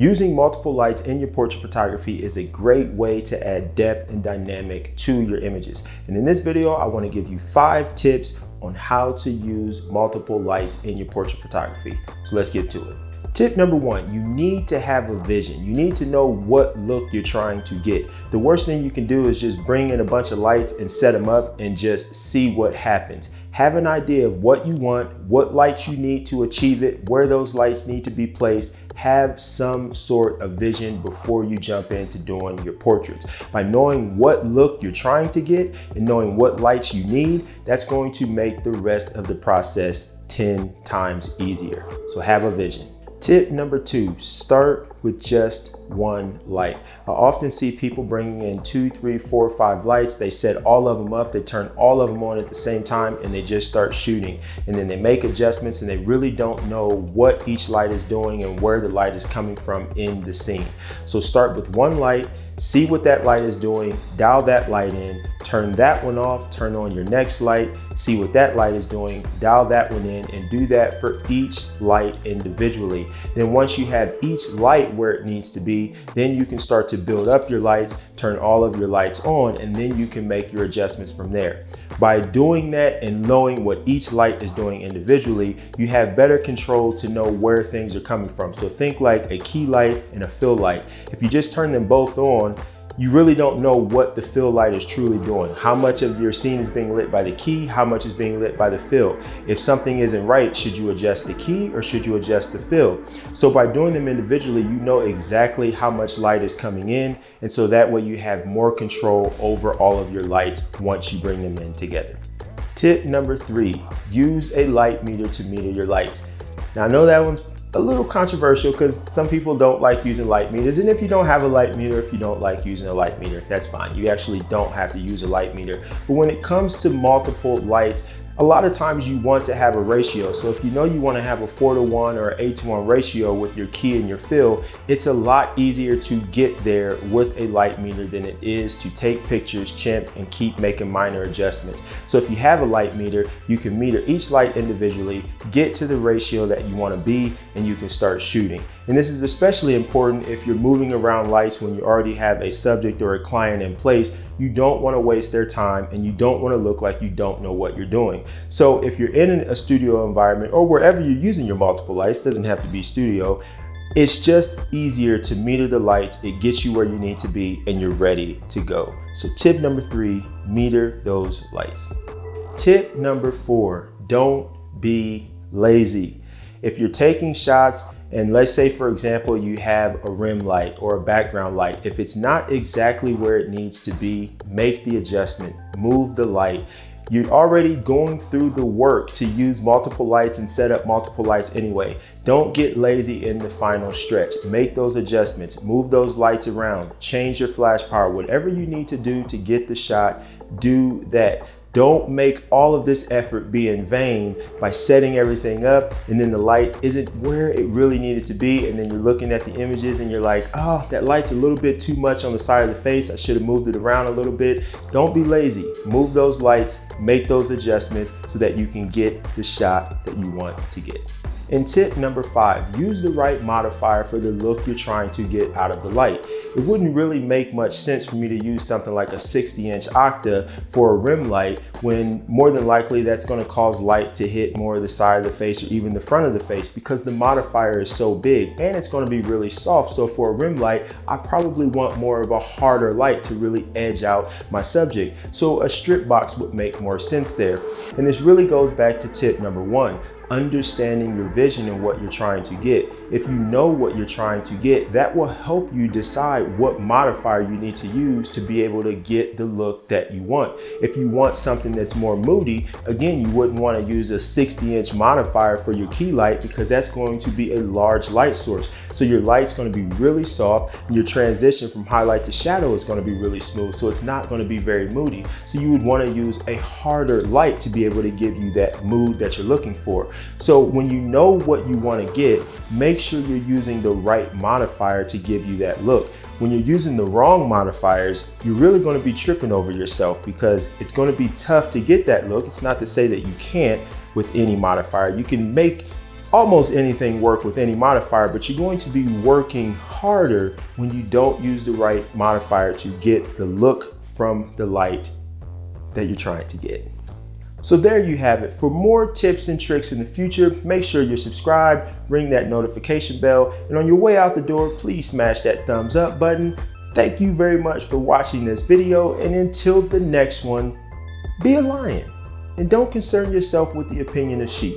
Using multiple lights in your portrait photography is a great way to add depth and dynamic to your images. And in this video, I want to give you 5 tips on how to use multiple lights in your portrait photography. So let's get to it. Tip number 1, you need to have a vision. You need to know what look you're trying to get. The worst thing you can do is just bring in a bunch of lights and set them up and just see what happens. Have an idea of what you want, what lights you need to achieve it, where those lights need to be placed. Have some sort of vision before you jump into doing your portraits. By knowing what look you're trying to get and knowing what lights you need, that's going to make the rest of the process 10 times easier. So have a vision. Tip number 2, start with just one light. I often see people bringing in 2, 3, 4, 5 lights. They set all of them up, they turn all of them on at the same time, and they just start shooting. And then they make adjustments and they really don't know what each light is doing and where the light is coming from in the scene. So start with one light, see what that light is doing, dial that light in, turn that one off, turn on your next light, see what that light is doing, dial that one in, and do that for each light individually. Then once you have each light where it needs to be, then you can start to build up your lights, turn all of your lights on, and then you can make your adjustments from there. By doing that and knowing what each light is doing individually, you have better control to know where things are coming from. So think like a key light and a fill light. If you just turn them both on, you really don't know what the fill light is truly doing. How much of your scene is being lit by the key, how much is being lit by the fill. If something isn't right, should you adjust the key or should you adjust the fill? So by doing them individually, you know exactly how much light is coming in. And so that way you have more control over all of your lights once you bring them in together. Tip number 3, use a light meter to meter your lights. Now I know that one's a little controversial because some people don't like using light meters. And if you don't have a light meter, if you don't like using a light meter, that's fine. You actually don't have to use a light meter. But when it comes to multiple lights, a lot of times you want to have a ratio. So if you know you want to have a 4:1 or 8:1 ratio with your key and your fill, it's a lot easier to get there with a light meter than it is to take pictures, chimp, and keep making minor adjustments. So if you have a light meter, you can meter each light individually, get to the ratio that you want to be, and you can start shooting. And this is especially important if you're moving around lights when you already have a subject or a client in place. You don't want to waste their time and you don't want to look like you don't know what you're doing. So if you're in a studio environment or wherever you're using your multiple lights, doesn't have to be studio, it's just easier to meter the lights. It gets you where you need to be and you're ready to go. So tip number 3, meter those lights. Tip number 4, don't be lazy. If you're taking shots, and let's say, for example, you have a rim light or a background light. If it's not exactly where it needs to be, make the adjustment, move the light. You're already going through the work to use multiple lights and set up multiple lights anyway. Don't get lazy in the final stretch. Make those adjustments, move those lights around, change your flash power, whatever you need to do to get the shot, do that. Don't make all of this effort be in vain by setting everything up and then the light isn't where it really needed to be, and then you're looking at the images and you're like, oh, that light's a little bit too much on the side of the face. I should have moved it around a little bit. Don't be lazy. Move those lights, make those adjustments so that you can get the shot that you want to get. And tip number 5, use the right modifier for the look you're trying to get out of the light. It wouldn't really make much sense for me to use something like a 60-inch octa for a rim light when more than likely that's going to cause light to hit more of the side of the face or even the front of the face because the modifier is so big and it's going to be really soft. So for a rim light, I probably want more of a harder light to really edge out my subject. So a strip box would make more sense there. And this really goes back to tip number 1. Understanding your vision and what you're trying to get. If you know what you're trying to get, that will help you decide what modifier you need to use to be able to get the look that you want. If you want something that's more moody, again, you wouldn't want to use a 60-inch modifier for your key light because that's going to be a large light source. So your light's going to be really soft and your transition from highlight to shadow is going to be really smooth. So it's not going to be very moody. So you would want to use a harder light to be able to give you that mood that you're looking for. So when you know what you want to get, make sure you're using the right modifier to give you that look. When you're using the wrong modifiers, you're really going to be tripping over yourself because it's going to be tough to get that look. It's not to say that you can't with any modifier. You can make almost anything work with any modifier, but you're going to be working harder when you don't use the right modifier to get the look from the light that you're trying to get. So there you have it. For more tips and tricks in the future, make sure you're subscribed, ring that notification bell, and on your way out the door, please smash that thumbs up button. Thank you very much for watching this video, and until the next one, be a lion and don't concern yourself with the opinion of sheep.